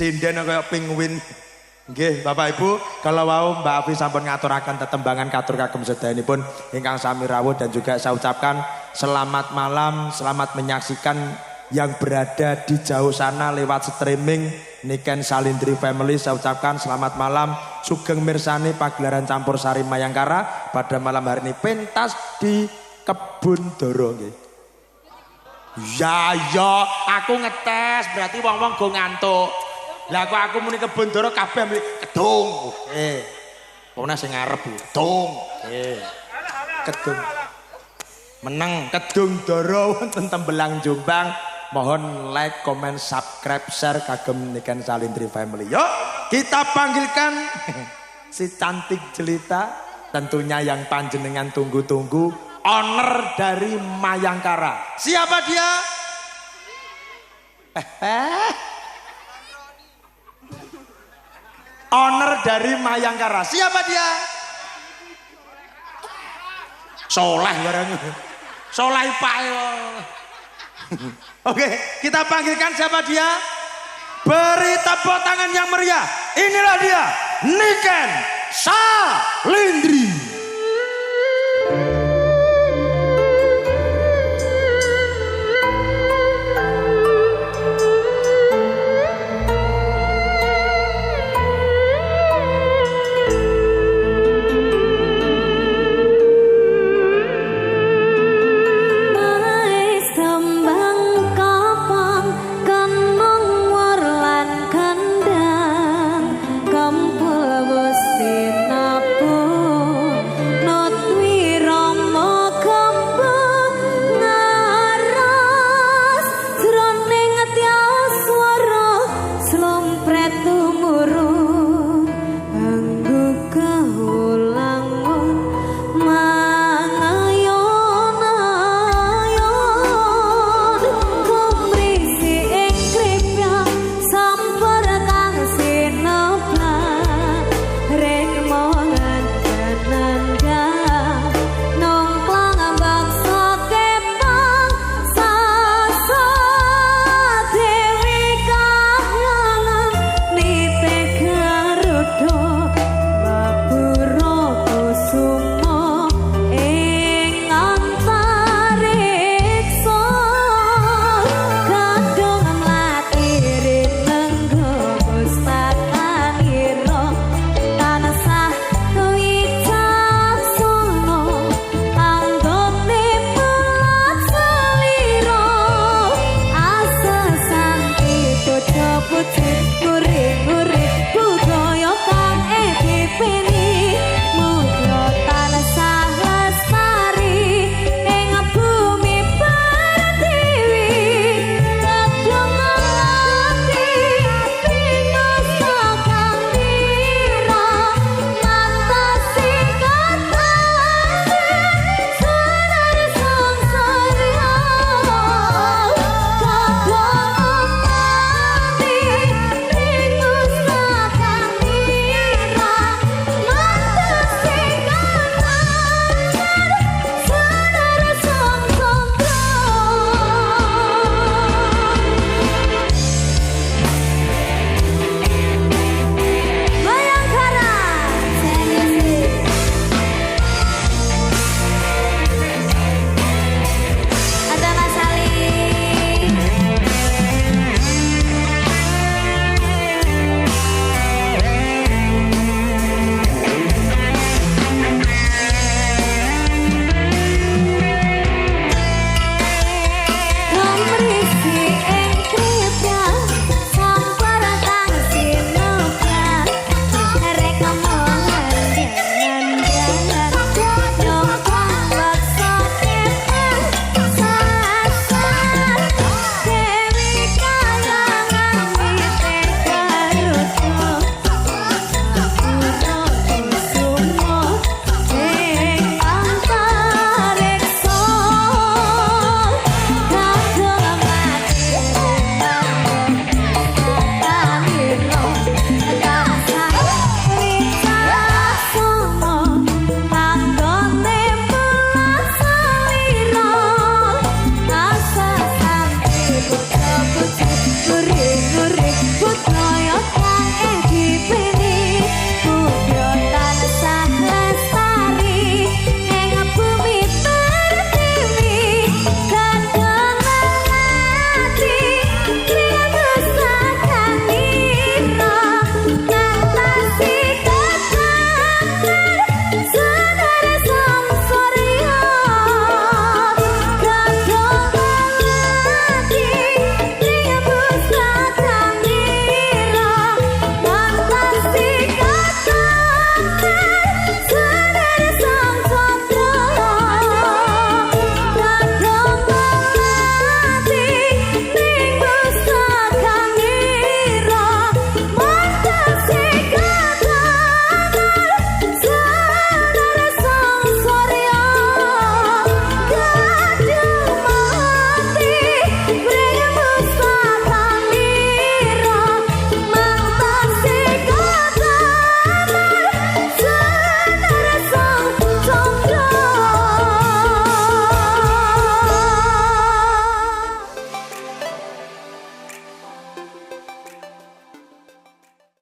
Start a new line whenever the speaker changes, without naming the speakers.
sinden kaya penguin. Nggih, Bapak Ibu, kalau mau Mbak Afi sampun ngaturaken tetembangan katur kagem sedayanipun ingkang sami rawuh dan juga saya ucapkan selamat malam, selamat menyaksikan yang berada di jauh sana lewat streaming Niken Salindri Family. Saya ucapkan selamat malam, sugeng mirsani pagelaran campur sari Mayangkara pada malam hari ini pentas di Kebun Doro nggih. Ya, aku ngetes berarti wong-wong go ngantuk. Lah kok aku muni Kebun Doro kabeh muni kedung. Pokoknya sing ngarep kedung. Kedung. Meneng Kedung Doro wonten Tembelang Jombang. Mohon like, comment, subscribe, share kagem Niken Salindri Family. Yuk kita panggilkan si cantik jelita tentunya yang panjenengan tunggu-tunggu, owner dari Mayangkara. Siapa dia? Owner dari Mayangkara. Siapa dia? Soleh barangnya. Soleh Pak. Oke, kita panggilkan siapa dia? Beri tepuk tangan yang meriah. Inilah dia, Niken Salindri.